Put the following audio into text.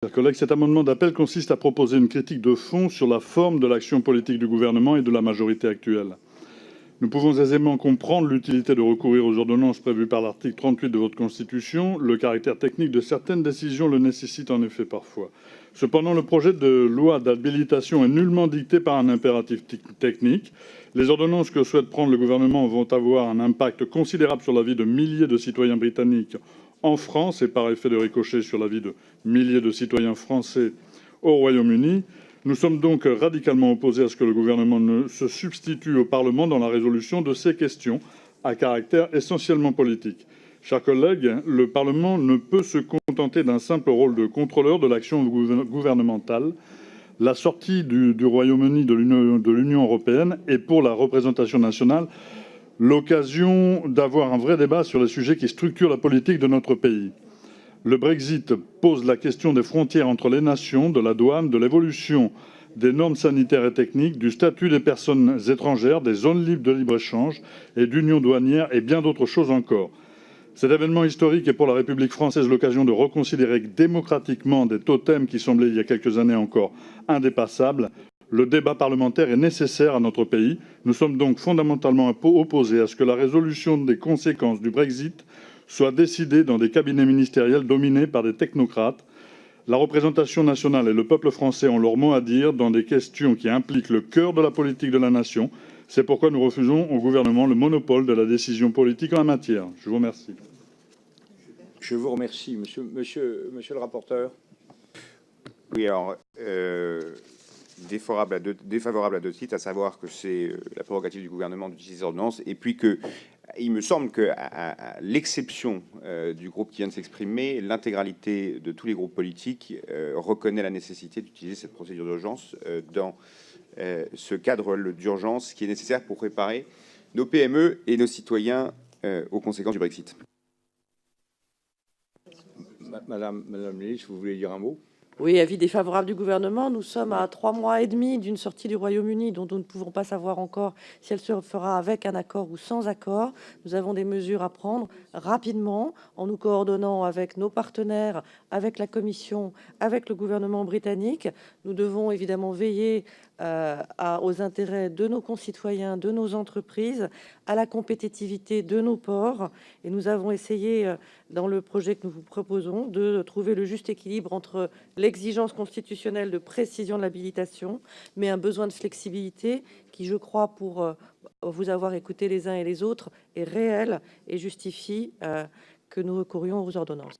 Chers collègues, cet amendement d'appel consiste à proposer une critique de fond sur la forme de l'action politique du gouvernement et de la majorité actuelle. Nous pouvons aisément comprendre l'utilité de recourir aux ordonnances prévues par l'article 38 de votre Constitution. Le caractère technique de certaines décisions le nécessite en effet parfois. Cependant, le projet de loi d'habilitation est nullement dicté par un impératif technique. Les ordonnances que souhaite prendre le gouvernement vont avoir un impact considérable sur la vie de milliers de citoyens britanniques en France et par effet de ricochet sur la vie de milliers de citoyens français au Royaume-Uni. Nous sommes donc radicalement opposés à ce que le gouvernement ne se substitue au Parlement dans la résolution de ces questions à caractère essentiellement politique. Chers collègues, le Parlement ne peut se contenter d'un simple rôle de contrôleur de l'action gouvernementale. La sortie du Royaume-Uni de l'Union européenne est pour la représentation nationale l'occasion d'avoir un vrai débat sur les sujets qui structurent la politique de notre pays. Le Brexit pose la question des frontières entre les nations, de la douane, de l'évolution des normes sanitaires et techniques, du statut des personnes étrangères, des zones libres de libre-échange et d'union douanière et bien d'autres choses encore. Cet événement historique est pour la République française l'occasion de reconsidérer démocratiquement des totems qui semblaient il y a quelques années encore indépassables. Le débat parlementaire est nécessaire à notre pays. Nous sommes donc fondamentalement opposés à ce que la résolution des conséquences du Brexit soit décidée dans des cabinets ministériels dominés par des technocrates. La représentation nationale et le peuple français ont leur mot à dire dans des questions qui impliquent le cœur de la politique de la nation. C'est pourquoi nous refusons au gouvernement le monopole de la décision politique en la matière. Je vous remercie. Je vous remercie. Monsieur le rapporteur. Oui, alors, défavorable à deux titres, à savoir que c'est la prérogative du gouvernement d'utiliser l'ordonnance, et puis que il me semble qu'à l'exception du groupe qui vient de s'exprimer, l'intégralité de tous les groupes politiques reconnaît la nécessité d'utiliser cette procédure d'urgence dans ce cadre d'urgence qui est nécessaire pour préparer nos PME et nos citoyens aux conséquences du Brexit. Madame la ministre, vous voulez dire un mot? Oui, avis défavorable du gouvernement. Nous sommes à 3 mois et demi d'une sortie du Royaume-Uni dont nous ne pouvons pas savoir encore si elle se fera avec un accord ou sans accord. Nous avons des mesures à prendre rapidement en nous coordonnant avec nos partenaires, avec la Commission, avec le gouvernement britannique. Nous devons évidemment veiller aux intérêts de nos concitoyens, de nos entreprises, à la compétitivité de nos ports. Et nous avons essayé, dans le projet que nous vous proposons, de trouver le juste équilibre entre l'exigence constitutionnelle de précision de l'habilitation, mais un besoin de flexibilité qui, je crois, pour vous avoir écouté les uns et les autres, est réel et justifie que nous recourions aux ordonnances.